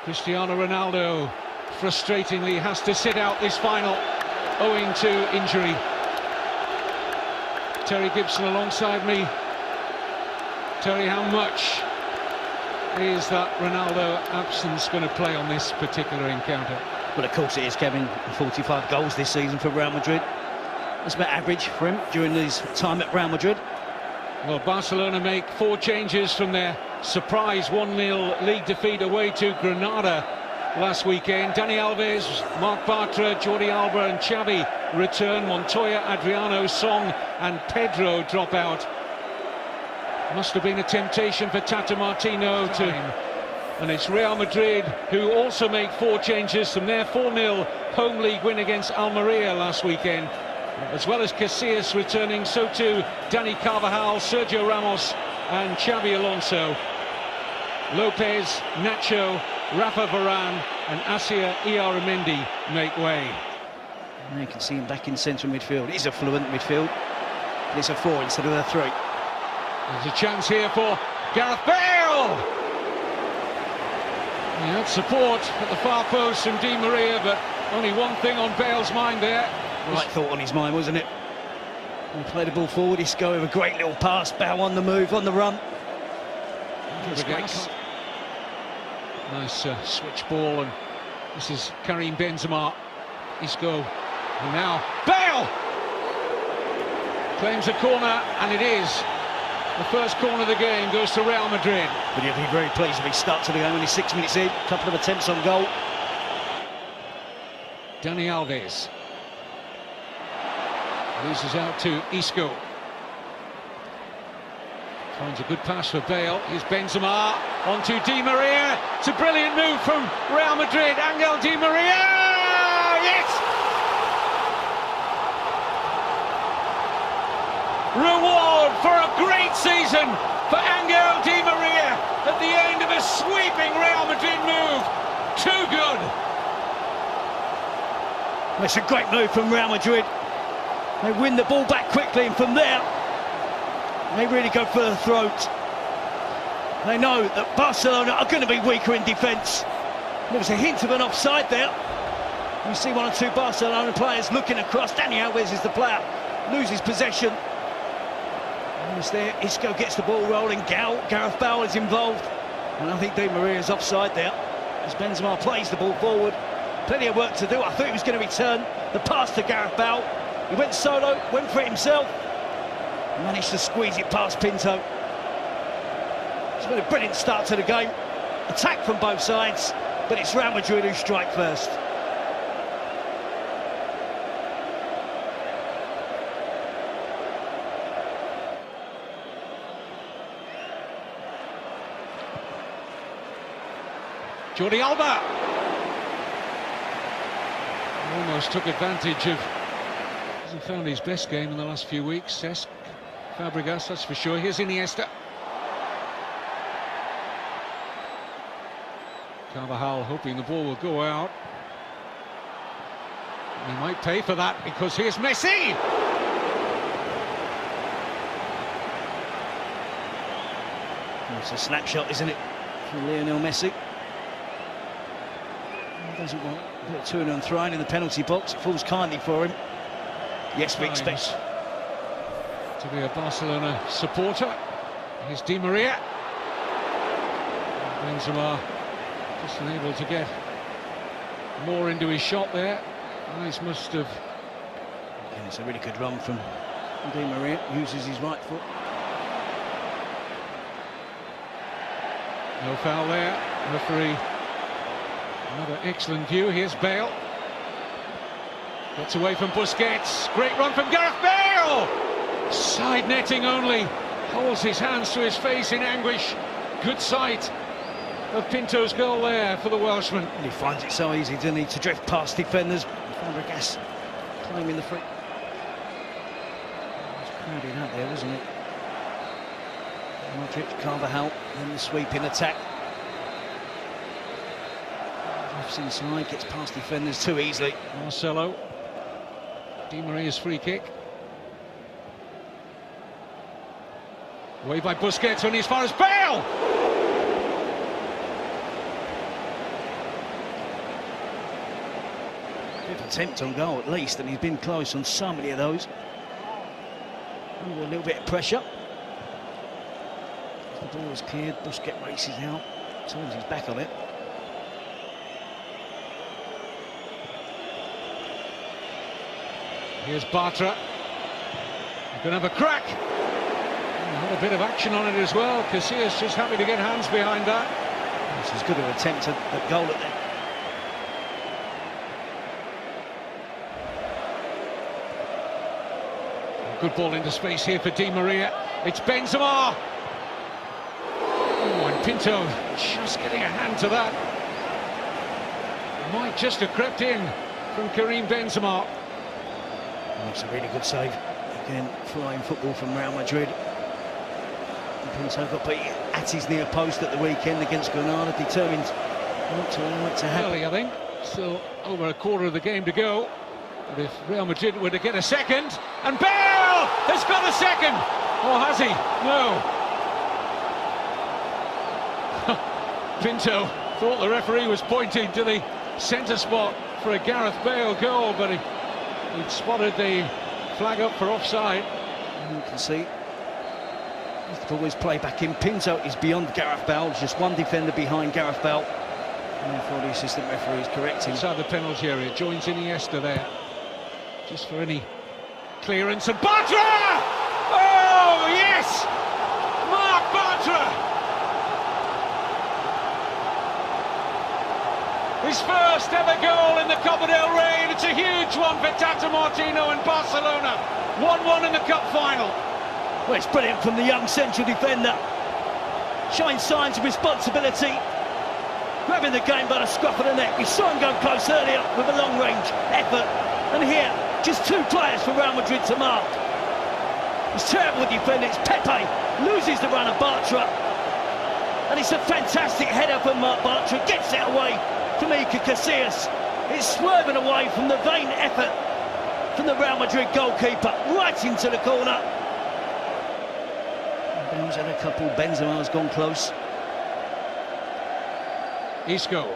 Cristiano Ronaldo frustratingly has to sit out this final owing to injury. Terry Gibson alongside me. Terry, how much is that Ronaldo absence going to play on this particular encounter? Well, of course it is, Kevin. 45 goals this season for Real Madrid. That's about average for him during his time at Real Madrid. Well, Barcelona make 4 changes from their surprise 1-0 league defeat away to Granada last weekend. Dani Alves, Marc Bartra, Jordi Alba and Xavi return. Montoya, Adriano, Song and Pedro drop out. Must have been a temptation for Tata Martino to... And it's Real Madrid who also make 4 changes from their 4-0 home league win against Almeria last weekend. As well as Casillas returning, so too Dani Carvajal, Sergio Ramos and Xavi Alonso. Lopez, Nacho, Rafa Varane and Asia Iaramendi make way. Now you can see him back in central midfield. It is a fluent midfield, but it's a 4 instead of a 3. There's a chance here for Gareth Bale! He had support at the far post from Di Maria, but only one thing on Bale's mind there. Right thought on his mind, wasn't it? He played the ball forward. Isco with a great little pass. Bale on the move, on the run. Nice switch ball, and this is Karim Benzema. Isco, and now Bale claims a corner, and it is the first corner of the game goes to Real Madrid. But he'll be very pleased if he starts to the game. Only 6 minutes in, a couple of attempts on goal. Dani Alves loses out to Isco. Finds a good pass for Bale. Here's Benzema onto Di Maria. It's a brilliant move from Real Madrid. Angel Di Maria! Yes! Reward for a great season for Angel Di Maria at the end of a sweeping Real Madrid move. Too good! It's a great move from Real Madrid. They win the ball back quickly, and from there they really go for the throat. They know that Barcelona are going to be weaker in defence. There was a hint of an offside there. You see 1 or 2 Barcelona players looking across. Dani Alves is the player, loses possession. And it's there, Isco gets the ball rolling. Gareth Bale is involved, and I think Di Maria is offside there as Benzema plays the ball forward. Plenty of work to do. I thought he was going to return the pass to Gareth Bale. He went solo, went for it himself, managed to squeeze it past Pinto. It's been a brilliant start to the game. Attack from both sides, but it's Real Madrid who strike first. Jordi Alba almost took advantage of... Hasn't found his best game in the last few weeks. Cesc Fabregas, that's for sure. Here's Iniesta. Carvajal hoping the ball will go out. He might pay for that, because here's Messi! It's a snapshot, isn't it, for Lionel Messi? He doesn't want a bit of to and throwing in the penalty box. It falls kindly for him. Yes, we expect to be a Barcelona supporter. Here's Di Maria. Benzema just unable to get more into his shot there. Eyes must have... And it's a really good run from Di Maria. Uses his right foot. No foul there. Referee. Another excellent view. Here's Bale. Gets away from Busquets. Great run from Gareth Bale! Side netting only. Holds his hands to his face in anguish. Good sight of Pinto's goal there for the Welshman. And he finds it so easy, doesn't he, to drift past defenders. Fabregas claiming the free. It was crowded out there, wasn't it? Modric, Carvajal, then the sweeping attack. Drifts inside, gets past defenders too easily. Marcelo. Di Maria's free kick. Away by Busquets, only as far as Bale! Bit of attempt on goal at least, and he's been close on so many of those. Under a little bit of pressure. The ball is cleared, Busquets races out, turns his back on it. Here's Bartra. He's going to have a crack. Had a bit of action on it as well. Casillas just happy to get hands behind that. It's as good an attempt at goal at that. Good ball into space here for Di Maria. It's Benzema. Oh, and Pinto just getting a hand to that. Might just have crept in from Karim Benzema. That's a really good save. Again, flying football from Real Madrid. Pinto got beat at his near post at the weekend against Granada, determined not to allow it to happen. Early, I think. Still over a quarter of the game to go. But if Real Madrid were to get a second, and Bale has got a second! Or has he? No. Pinto thought the referee was pointing to the centre spot for a Gareth Bale goal, but he'd spotted the flag up for offside. And you can see he's always play back in. Pinto is beyond Gareth Bale, there's just one defender behind Gareth Bale, and therefore the assistant referee is correcting. Inside the penalty area, joins Iniesta there, just for any clearance. And Bartra! Oh yes, Marc Bartra. His first ever goal in the Copa del Rey, and it's a huge one for Tata Martino and Barcelona. 1-1 in the cup final. Well, it's brilliant from the young central defender. Showing signs of responsibility. Grabbing the game by the scruff of the neck. We saw him go close earlier with a long-range effort. And here, just two players for Real Madrid to mark. It's terrible defending. It's Pepe. Loses the run of Bartra. And it's a fantastic header from Marc Bartra. Gets it away from Iker Casillas. It's swerving away from the vain effort from the Real Madrid goalkeeper. Right into the corner. Bale's had a couple. Benzema's gone close. Isco.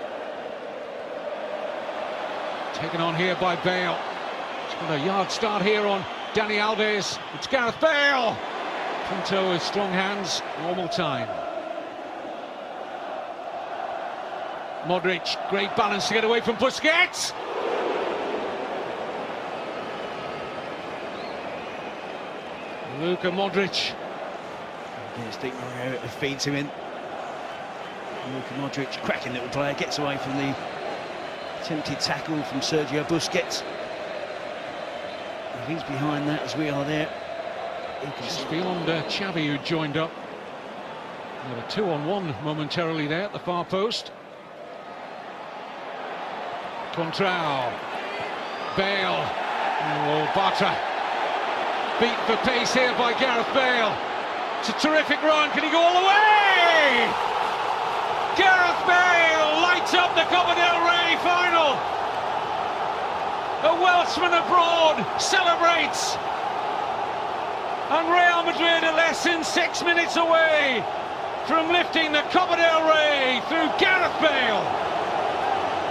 Taken on here by Bale. It's got a yard start here on Dani Alves. It's Gareth Bale. Pinto with strong hands. Normal time. Modric, great balance to get away from Busquets. Luka Modric. Against Di Maria, it feeds him in. Luka Modric, cracking little player, gets away from the attempted tackle from Sergio Busquets. If he's behind that, as we are there, just beyond Xavi, who joined up. Got a 2-on-1 momentarily there at the far post. Contrao, Bale, oh, Bartra, beat for pace here by Gareth Bale. It's a terrific run, can he go all the way? Gareth Bale lights up the Copa del Rey final. A Welshman abroad celebrates. And Real Madrid are less than 6 minutes away from lifting the Copa del Rey through Gareth Bale.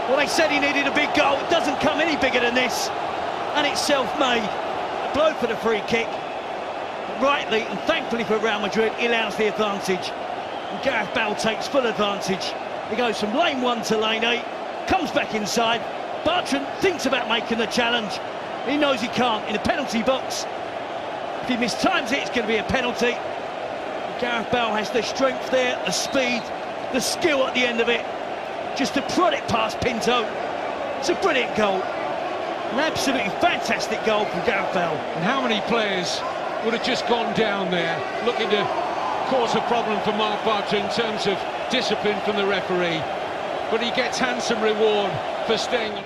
Well, they said he needed a big goal. It doesn't come any bigger than this. And it's self-made. A blow for the free kick. But rightly and thankfully for Real Madrid, he allows the advantage. And Gareth Bale takes full advantage. He goes from lane 1 to lane 8, comes back inside. Bartra thinks about making the challenge. He knows he can't in the penalty box. If he mistimes it, it's going to be a penalty. Gareth Bale has the strength there, the speed, the skill at the end of it, just to prod it past Pinto. It's a brilliant goal. An absolutely fantastic goal from Gareth Bale. And how many players would have just gone down there looking to cause a problem for Marc Bartra in terms of discipline from the referee? But he gets handsome reward for staying.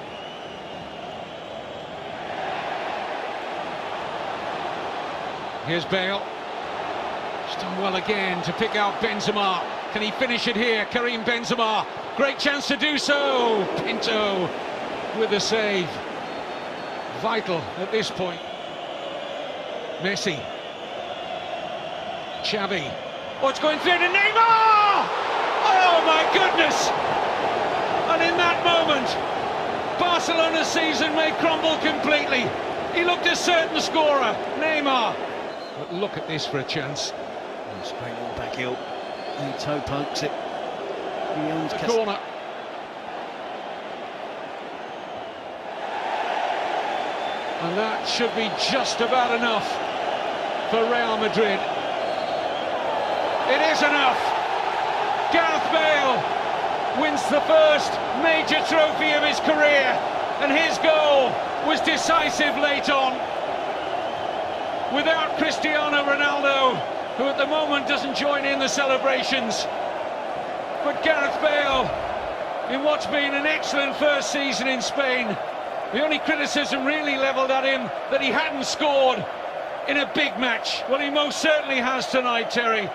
Here's Bale. He's done well again to pick out Benzema. Can he finish it here? Karim Benzema. Great chance to do so. Pinto with the save. Vital at this point. Messi. Xavi. Oh, it's going through to Neymar! Oh my goodness! And in that moment, Barcelona's season may crumble completely. He looked a certain scorer, Neymar. But look at this for a chance. Straight ball back heel. He toe pokes it. The corner. And that should be just about enough for Real Madrid. It is enough. Gareth Bale wins the first major trophy of his career, and his goal was decisive late on. Without Cristiano Ronaldo, who at the moment doesn't join in the celebrations, but Gareth Bale, in what's been an excellent first season in Spain, the only criticism really levelled at him that he hadn't scored in a big match. Well, he most certainly has tonight, Terry.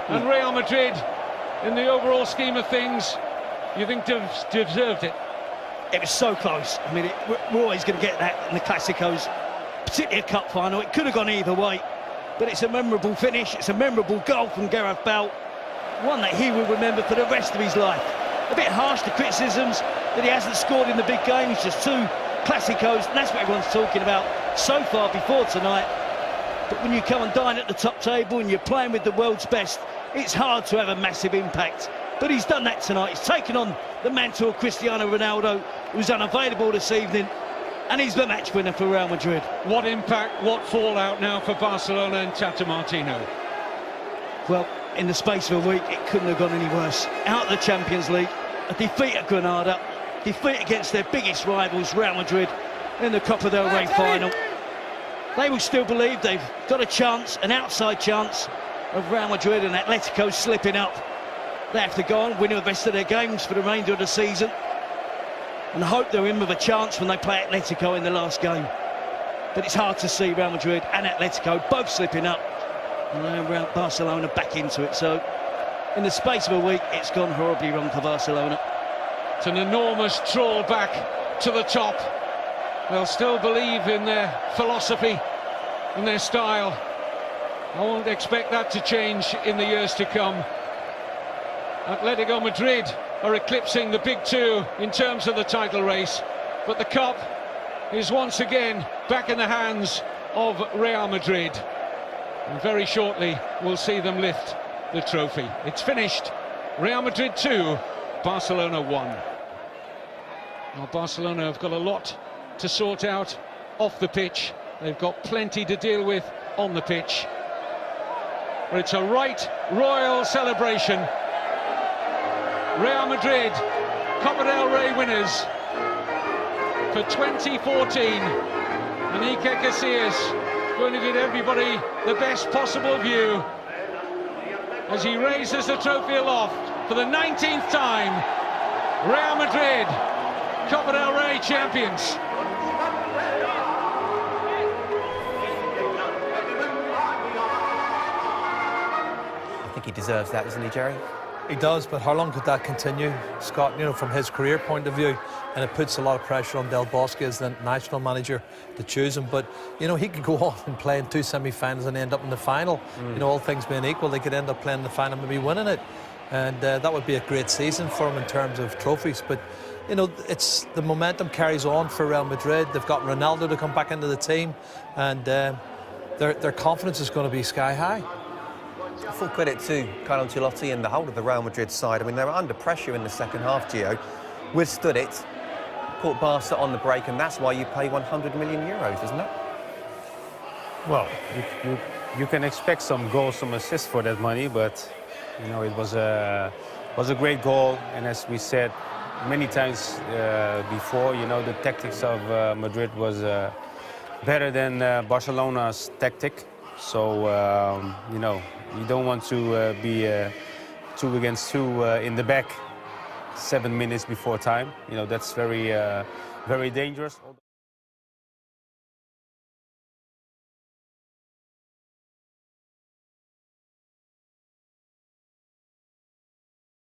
And Real Madrid, in the overall scheme of things, you think deserved it? It was so close. I mean, we're always going to get that in the Clásicos, particularly a cup final. It could have gone either way, but it's a memorable finish. It's a memorable goal from Gareth Bale, one that he will remember for the rest of his life. A bit harsh, the criticisms that he hasn't scored in the big games, just 2 Clásicos, and that's what everyone's talking about so far before tonight. But when you come and dine at the top table and you're playing with the world's best, it's hard to have a massive impact. But he's done that tonight. He's taken on the mantle of Cristiano Ronaldo, who's unavailable this evening, and he's the match winner for Real Madrid. What impact, what fallout now for Barcelona and Tata Martino? Well, in the space of a week, it couldn't have gone any worse. Out of the Champions League, a defeat at Granada, defeat against their biggest rivals, Real Madrid, in the Copa del Rey final. They will still believe they've got a chance, an outside chance, of Real Madrid and Atletico slipping up. They have to go on, win the rest of their games for the remainder of the season, and hope they're in with a chance when they play Atletico in the last game. But it's hard to see Real Madrid and Atletico both slipping up, and Barcelona back into it. So, in the space of a week, it's gone horribly wrong for Barcelona. It's an enormous trawl back to the top. They'll still believe in their philosophy and their style. I won't expect that to change in the years to come. Atletico Madrid are eclipsing the big 2 in terms of the title race, but the Cup is once again back in the hands of Real Madrid. And very shortly we'll see them lift the trophy. It's finished. Real Madrid 2, Barcelona 1. Now Barcelona have got a lot to sort out off the pitch. They've got plenty to deal with on the pitch. But it's a right royal celebration. Real Madrid, Copa del Rey winners for 2014. And Iker Casillas going to give everybody the best possible view as he raises the trophy aloft for the 19th time. Real Madrid, Copa del Rey champions. I think he deserves that, doesn't he, Jerry? He does, but how long could that continue, Scott, you know, from his career point of view? And it puts a lot of pressure on Del Bosque as the national manager to choose him. But, you know, he could go on and play in 2 semi-finals and end up in the final. You know, all things being equal, they could end up playing the final and maybe winning it. And that would be a great season for him in terms of trophies. But, you know, it's the momentum carries on for Real Madrid. They've got Ronaldo to come back into the team, and their confidence is going to be sky high. Full credit to Carlo Ancelotti and the whole of the Real Madrid side. I mean, they were under pressure in the second half, Gio. Withstood it, caught Barca on the break, and that's why you pay 100 million euros, isn't it? Well, you can expect some goals, some assists for that money, but you know, it was a great goal, and as we said many times before, you know, the tactics of Madrid was better than Barcelona's tactic. So you know, you don't want to be 2 against 2 in the back 7 minutes before time. You know, that's very dangerous.